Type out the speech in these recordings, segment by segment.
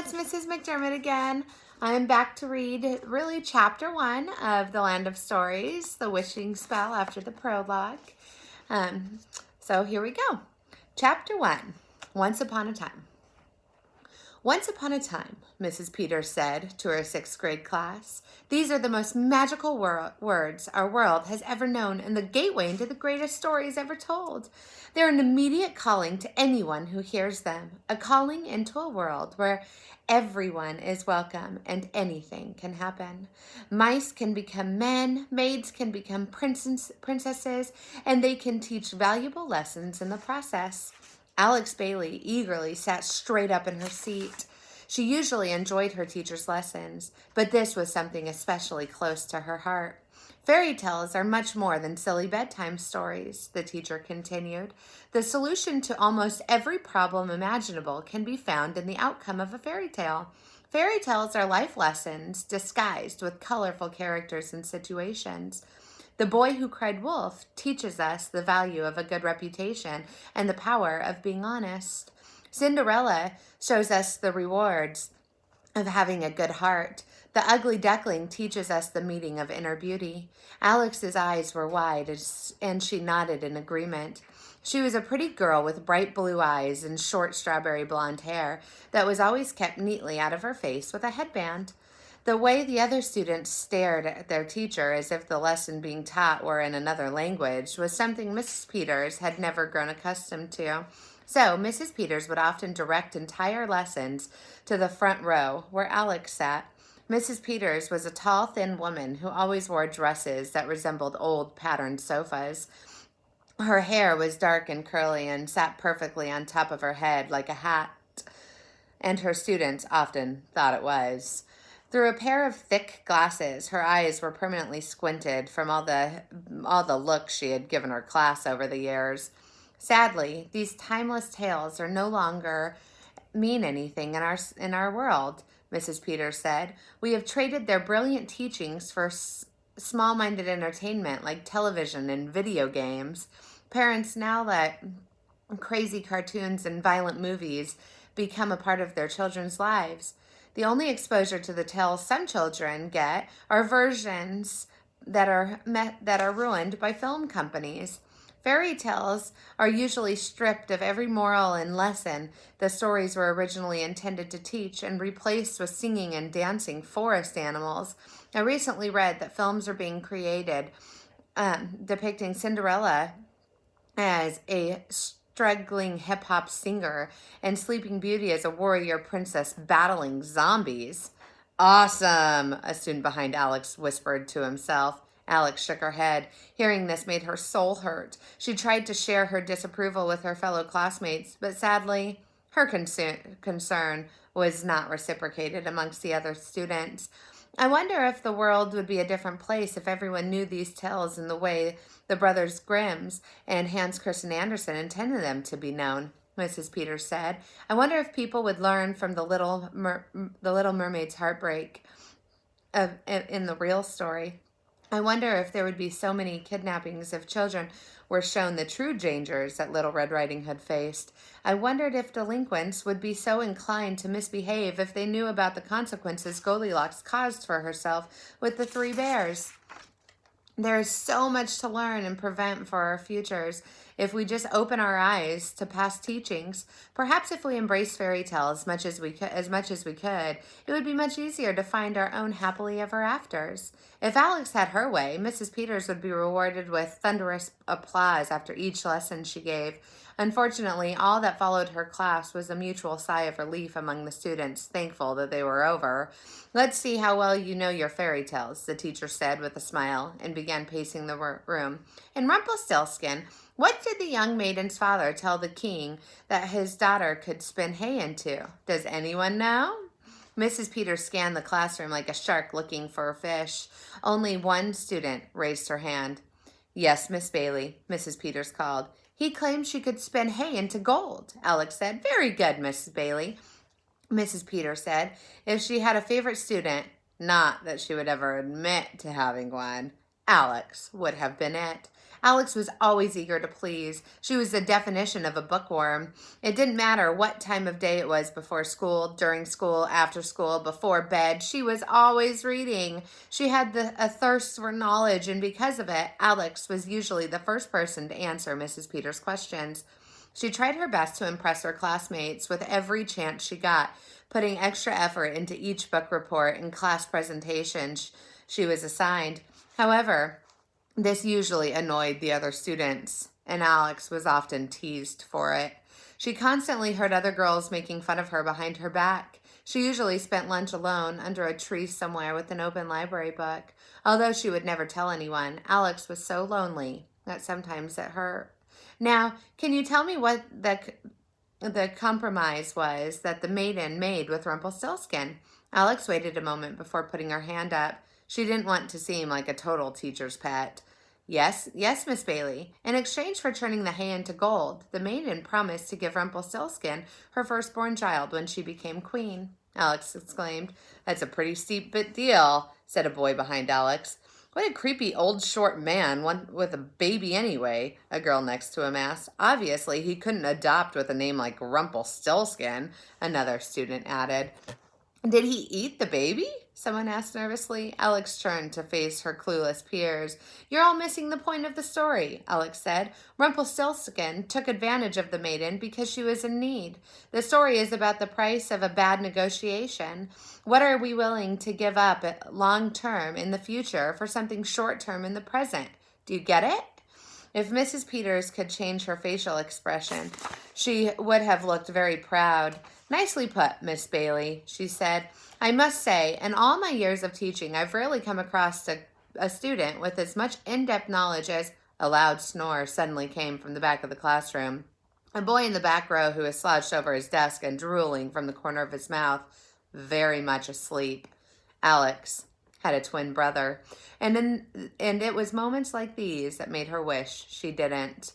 it's Mrs. McDermott again. I'm back to read really chapter 1 of The Land of Stories, The Wishing Spell after the prologue. So here we go. Chapter 1, Once Upon a Time. Once upon a time, Mrs. Peters said to her 6th grade class, these are the most magical words our world has ever known and the gateway into the greatest stories ever told. They're an immediate calling to anyone who hears them, a calling into a world where everyone is welcome and anything can happen. Mice can become men, maids can become princesses, and they can teach valuable lessons in the process. Alex Bailey eagerly sat straight up in her seat. She usually enjoyed her teacher's lessons, but this was something especially close to her heart. Fairy tales are much more than silly bedtime stories, the teacher continued. The solution to almost every problem imaginable can be found in the outcome of a fairy tale. Fairy tales are life lessons disguised with colorful characters and situations. The Boy Who Cried Wolf teaches us the value of a good reputation and the power of being honest. Cinderella shows us the rewards of having a good heart. The Ugly Duckling teaches us the meaning of inner beauty. Alex's eyes were wide and she nodded in agreement. She was a pretty girl with bright blue eyes and short strawberry blonde hair that was always kept neatly out of her face with a headband. The way the other students stared at their teacher as if the lesson being taught were in another language was something Mrs. Peters had never grown accustomed to. So Mrs. Peters would often direct entire lessons to the front row where Alex sat. Mrs. Peters was a tall, thin woman who always wore dresses that resembled old patterned sofas. Her hair was dark and curly and sat perfectly on top of her head like a hat, and her students often thought it was. Through a pair of thick glasses, her eyes were permanently squinted from all the looks she had given her class over the years. Sadly, these timeless tales are no longer mean anything in our world, Mrs. Peters said. We have traded their brilliant teachings for small-minded entertainment like television and video games. Parents now let crazy cartoons and violent movies become a part of their children's lives. The only exposure to the tales some children get are versions that are ruined by film companies. Fairy tales are usually stripped of every moral and lesson the stories were originally intended to teach and replaced with singing and dancing forest animals. I recently read that films are being created depicting Cinderella as a struggling hip-hop singer and Sleeping Beauty as a warrior princess battling zombies. Awesome, a student behind Alex whispered to himself. Alex shook her head. Hearing this made her soul hurt. She tried to share her disapproval with her fellow classmates, but sadly, her concern was not reciprocated amongst the other students. I wonder if the world would be a different place if everyone knew these tales in the way the brothers Grimm's and Hans Christian Andersen intended them to be known, Mrs. Peters said. I wonder if people would learn from the Little Mermaid's heartbreak in the real story. I wonder if there would be so many kidnappings if children were shown the true dangers that Little Red Riding Hood faced. I wondered if delinquents would be so inclined to misbehave if they knew about the consequences Goldilocks caused for herself with the 3 bears. There is so much to learn and prevent for our futures if we just open our eyes to past teachings. Perhaps if we embrace fairy tales as much as we could, it would be much easier to find our own happily ever afters. If Alex had her way, Mrs. Peters would be rewarded with thunderous applause after each lesson she gave. Unfortunately, all that followed her class was a mutual sigh of relief among the students, thankful that they were over. Let's see how well you know your fairy tales, the teacher said with a smile, and began pacing the room. In Rumpelstiltskin, what did the young maiden's father tell the king that his daughter could spin hay into? Does anyone know? Mrs. Peters scanned the classroom like a shark looking for a fish. Only one student raised her hand. Yes, Miss Bailey, Mrs. Peters called. He claimed she could spin hay into gold, Alex said. Very good, Mrs. Bailey, Mrs. Peters said. If she had a favorite student, not that she would ever admit to having one, Alex would have been it. Alex was always eager to please. She was the definition of a bookworm. It didn't matter what time of day it was, before school, during school, after school, before bed. She was always reading. She had a thirst for knowledge, and because of it, Alex was usually the first person to answer Mrs. Peters' questions. She tried her best to impress her classmates with every chance she got, putting extra effort into each book report and class presentation she was assigned. However, this usually annoyed the other students, and Alex was often teased for it. She constantly heard other girls making fun of her behind her back. She usually spent lunch alone under a tree somewhere with an open library book. Although she would never tell anyone, Alex was so lonely that sometimes it hurt. Now, can you tell me what the compromise was that the maiden made with Rumpelstiltskin? Alex waited a moment before putting her hand up. She didn't want to seem like a total teacher's pet. Yes, Miss Bailey. In exchange for turning the hay into gold, the maiden promised to give Rumpelstiltskin her firstborn child when she became queen. Alex exclaimed. That's a pretty steep deal, said a boy behind Alex. What a creepy old short man, one with a baby anyway, a girl next to him asked. Obviously, he couldn't adopt with a name like Rumpelstiltskin, another student added. Did he eat the baby? Someone asked nervously. Alex turned to face her clueless peers. You're all missing the point of the story, Alex said. Rumpelstiltskin took advantage of the maiden because she was in need. The story is about the price of a bad negotiation. What are we willing to give up long term in the future for something short term in the present? Do you get it? If Mrs. Peters could change her facial expression, she would have looked very proud. Nicely put, Miss Bailey, she said. I must say, in all my years of teaching, I've rarely come across a student with as much in-depth knowledge as... A loud snore suddenly came from the back of the classroom. A boy in the back row who was slouched over his desk and drooling from the corner of his mouth, very much asleep. Alex had a twin brother, and it was moments like these that made her wish she didn't.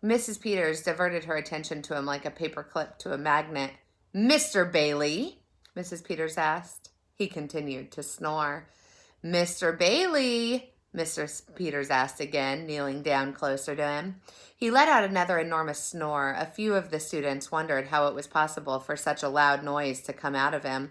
Mrs. Peters diverted her attention to him like a paper clip to a magnet. Mr. Bailey, Mrs. Peters asked. He continued to snore. Mr. Bailey, Mr. Peters asked again, kneeling down closer to him. He let out another enormous snore. A few of the students wondered how it was possible for such a loud noise to come out of him.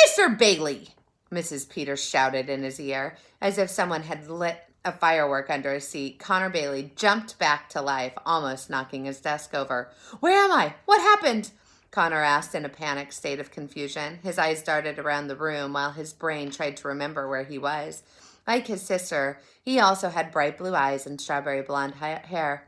Mr. Bailey, Mrs. Peters shouted in his ear, as if someone had lit a firework under his seat. Connor Bailey jumped back to life, almost knocking his desk over. Where am I? What happened? Connor asked in a panicked state of confusion. His eyes darted around the room while his brain tried to remember where he was. Like his sister, he also had bright blue eyes and strawberry blonde hair.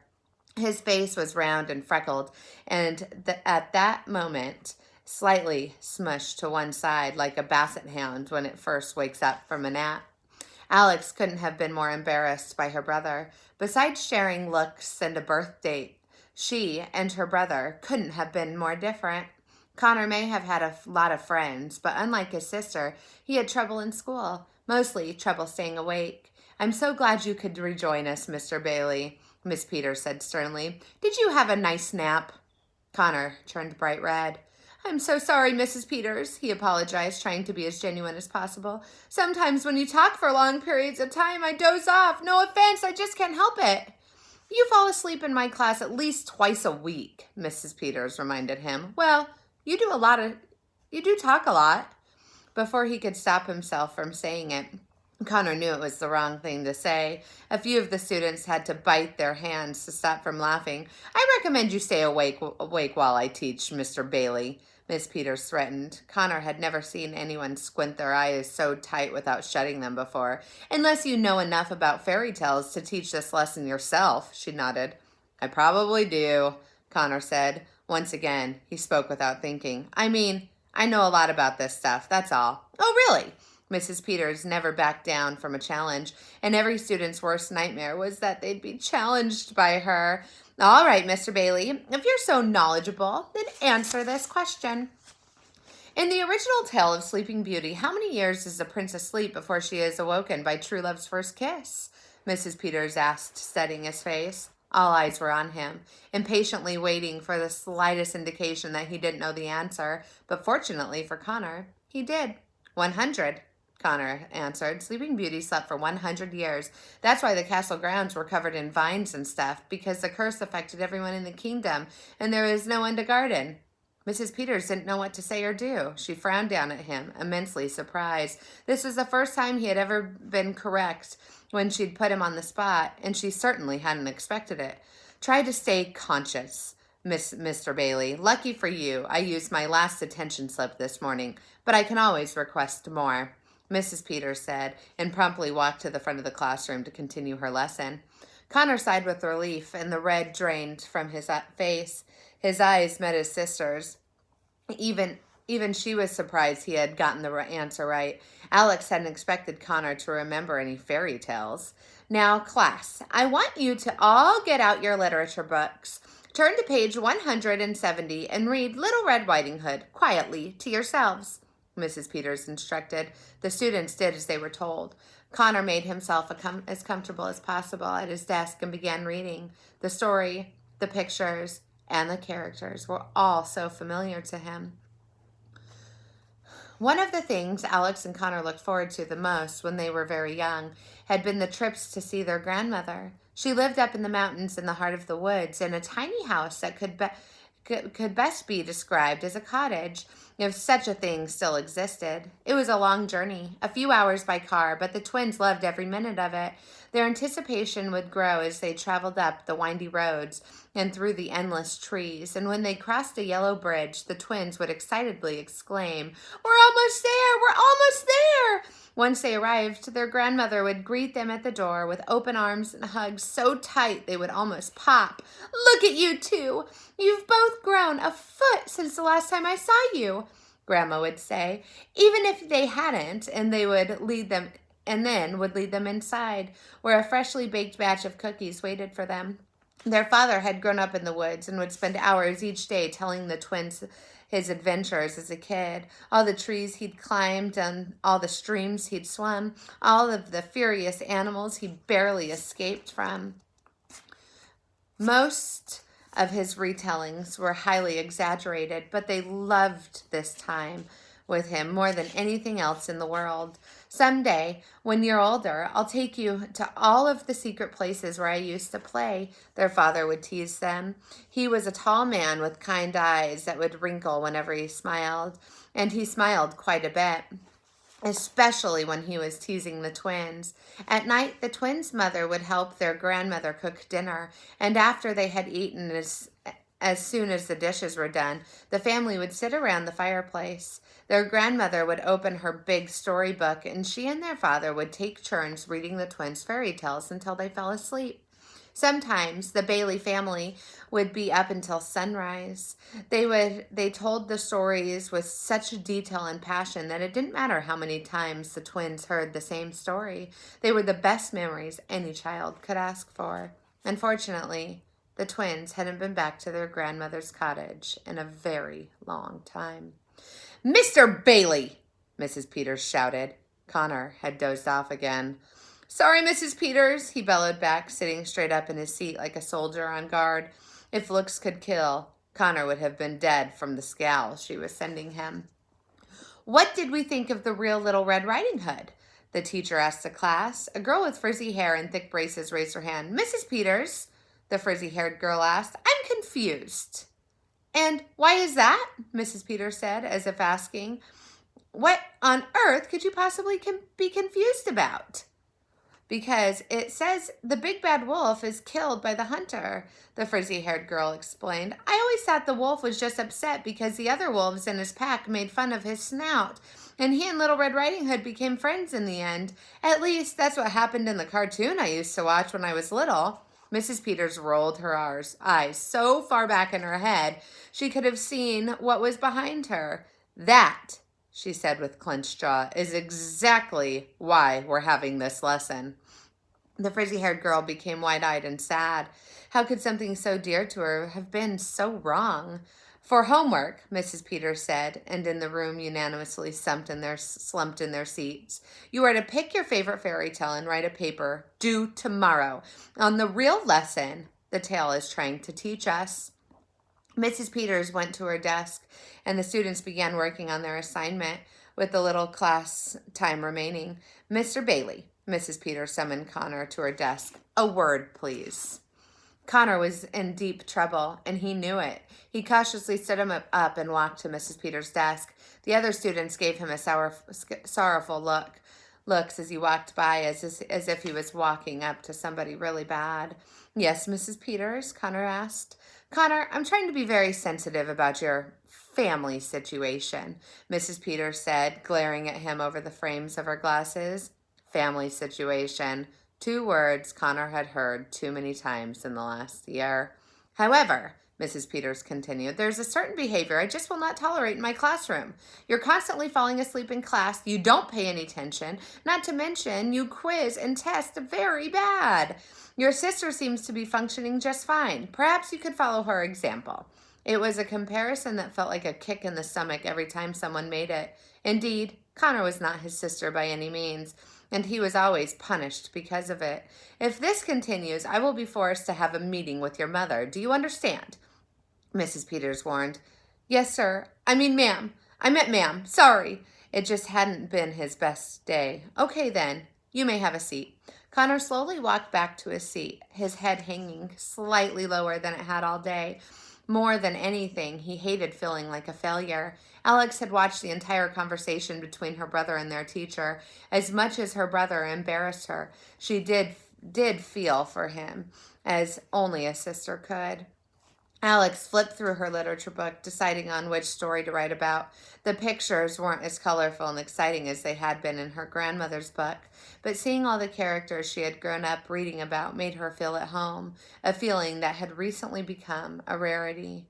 His face was round and freckled, and at that moment, slightly smushed to one side like a basset hound when it first wakes up from a nap. Alex couldn't have been more embarrassed by her brother. Besides sharing looks and a birth date, she and her brother couldn't have been more different. Connor may have had a lot of friends, but unlike his sister, he had trouble in school, mostly trouble staying awake. I'm so glad you could rejoin us, Mr. Bailey, Miss Peters said sternly. Did you have a nice nap? Connor turned bright red. I'm so sorry, Mrs. Peters, he apologized, trying to be as genuine as possible. Sometimes when you talk for long periods of time, I doze off. No offense, I just can't help it. You fall asleep in my class at least twice a week, Mrs. Peters reminded him. Well, you do talk a lot. Before he could stop himself from saying it, Connor knew it was the wrong thing to say. A few of the students had to bite their hands to stop from laughing. I recommend you stay awake while I teach, Mr. Bailey, Miss Peters threatened. Connor had never seen anyone squint their eyes so tight without shutting them before. Unless you know enough about fairy tales to teach this lesson yourself, she nodded. I probably do, Connor said. Once again, he spoke without thinking. I mean, I know a lot about this stuff, that's all. Oh, really? Mrs. Peters never backed down from a challenge, and every student's worst nightmare was that they'd be challenged by her. All right, Mr. Bailey, if you're so knowledgeable, then answer this question. In the original tale of Sleeping Beauty, how many years does the princess sleep before she is awoken by true love's first kiss? Mrs. Peters asked, studying his face. All eyes were on him, impatiently waiting for the slightest indication that he didn't know the answer. But fortunately for Connor, he did. 100. Connor answered. Sleeping Beauty slept for 100 years. That's why the castle grounds were covered in vines and stuff, because the curse affected everyone in the kingdom, and there was no one to garden. Mrs. Peters didn't know what to say or do. She frowned down at him, immensely surprised. This was the first time he had ever been correct when she'd put him on the spot, and she certainly hadn't expected it. Try to stay conscious, Mr. Bailey. Lucky for you, I used my last attention slip this morning, but I can always request more, Mrs. Peters said, and promptly walked to the front of the classroom to continue her lesson. Connor sighed with relief, and the red drained from his face. His eyes met his sister's. Even she was surprised he had gotten the answer right. Alex hadn't expected Connor to remember any fairy tales. Now, class, I want you to all get out your literature books. Turn to page 170 and read Little Red Riding Hood quietly to yourselves, Mrs. Peters instructed. The students did as they were told. Connor made himself as comfortable as possible at his desk and began reading. The story, the pictures, and the characters were all so familiar to him. One of the things Alex and Connor looked forward to the most when they were very young had been the trips to see their grandmother. She lived up in the mountains in the heart of the woods in a tiny house that could best be described as a cottage, if such a thing still existed. It was a long journey, a few hours by car, but the twins loved every minute of it. Their anticipation would grow as they traveled up the windy roads and through the endless trees, and when they crossed a yellow bridge, the twins would excitedly exclaim, "We're almost there! We're almost there!" Once they arrived, their grandmother would greet them at the door with open arms and hugs so tight they would almost pop. "Look at you two! You've both grown a foot since the last time I saw you," Grandma would say, even if they hadn't, and then would lead them inside, where a freshly baked batch of cookies waited for them. Their father had grown up in the woods and would spend hours each day telling the twins his adventures as a kid, all the trees he'd climbed and all the streams he'd swum, all of the furious animals he barely escaped from. Most of his retellings were highly exaggerated, but they loved this time with him more than anything else in the world. "Someday, when you're older, I'll take you to all of the secret places where I used to play," their father would tease them. He was a tall man with kind eyes that would wrinkle whenever he smiled, and he smiled quite a bit, especially when he was teasing the twins. At night, the twins' mother would help their grandmother cook dinner, and after they had eaten, as soon as the dishes were done, the family would sit around the fireplace. Their grandmother would open her big storybook, and she and their father would take turns reading the twins' fairy tales until they fell asleep. Sometimes the Bailey family would be up until sunrise. They told the stories with such detail and passion that it didn't matter how many times the twins heard the same story. They were the best memories any child could ask for. Unfortunately, the twins hadn't been back to their grandmother's cottage in a very long time. "Mr. Bailey!" Mrs. Peters shouted. Connor had dozed off again. "Sorry, Mrs. Peters," he bellowed back, sitting straight up in his seat like a soldier on guard. If looks could kill, Connor would have been dead from the scowl she was sending him. "What did we think of the real Little Red Riding Hood?" the teacher asked the class. A girl with frizzy hair and thick braces raised her hand. "Mrs. Peters," the frizzy-haired girl asked, "I'm confused." "And why is that?" Mrs. Peters said, as if asking, "What on earth could you possibly be confused about?" "Because it says the big bad wolf is killed by the hunter," the frizzy-haired girl explained. "I always thought the wolf was just upset because the other wolves in his pack made fun of his snout, and he and Little Red Riding Hood became friends in the end. At least that's what happened in the cartoon I used to watch when I was little." Mrs. Peters rolled her eyes so far back in her head she could have seen what was behind her. "That," she said with clenched jaw, "is exactly why we're having this lesson." The frizzy-haired girl became wide-eyed and sad. How could something so dear to her have been so wrong? "For homework," Mrs. Peters said, and in the room unanimously slumped in their seats. "You are to pick your favorite fairy tale and write a paper due tomorrow on the real lesson the tale is trying to teach us." Mrs. Peters went to her desk, and the students began working on their assignment. with the little class time remaining. Mr. Bailey, Mrs. Peters summoned Connor to her desk. A word, please. Connor was in deep trouble, and he knew it. He cautiously stood him up and walked to Mrs. Peters' desk. The other students gave him a sorrowful looks as he walked by, as if he was walking up to somebody really bad. Yes, Mrs. Peters, Connor asked. Connor, I'm trying to be very sensitive about your family situation, Mrs. Peters said, glaring at him over the frames of her glasses. Family situation. 2 words Connor had heard too many times in the last year. However, Mrs. Peters continued, there's a certain behavior I just will not tolerate in my classroom. You're constantly falling asleep in class. You don't pay any attention. Not to mention, you quiz and test very bad. Your sister seems to be functioning just fine. Perhaps you could follow her example. It was a comparison that felt like a kick in the stomach every time someone made it. Indeed, Connor was not his sister by any means, and he was always punished because of it. If this continues, I will be forced to have a meeting with your mother. Do you understand? Mrs. Peters warned. Yes, sir. Ma'am. I meant ma'am. Sorry. It just hadn't been his best day. Okay, then. You may have a seat. Connor slowly walked back to his seat, his head hanging slightly lower than it had all day. More than anything, he hated feeling like a failure. Alex had watched the entire conversation between her brother and their teacher. As much as her brother embarrassed her, she did feel for him, as only a sister could. Alex flipped through her literature book, deciding on which story to write about. The pictures weren't as colorful and exciting as they had been in her grandmother's book, but seeing all the characters she had grown up reading about made her feel at home, a feeling that had recently become a rarity.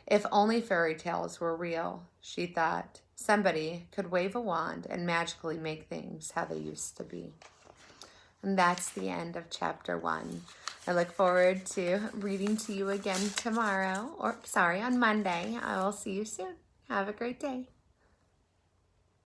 If only fairy tales were real, she thought. Somebody could wave a wand and magically make things how they used to be. And that's the end of chapter 1. I look forward to reading to you again tomorrow, on Monday. I will see you soon. Have a great day.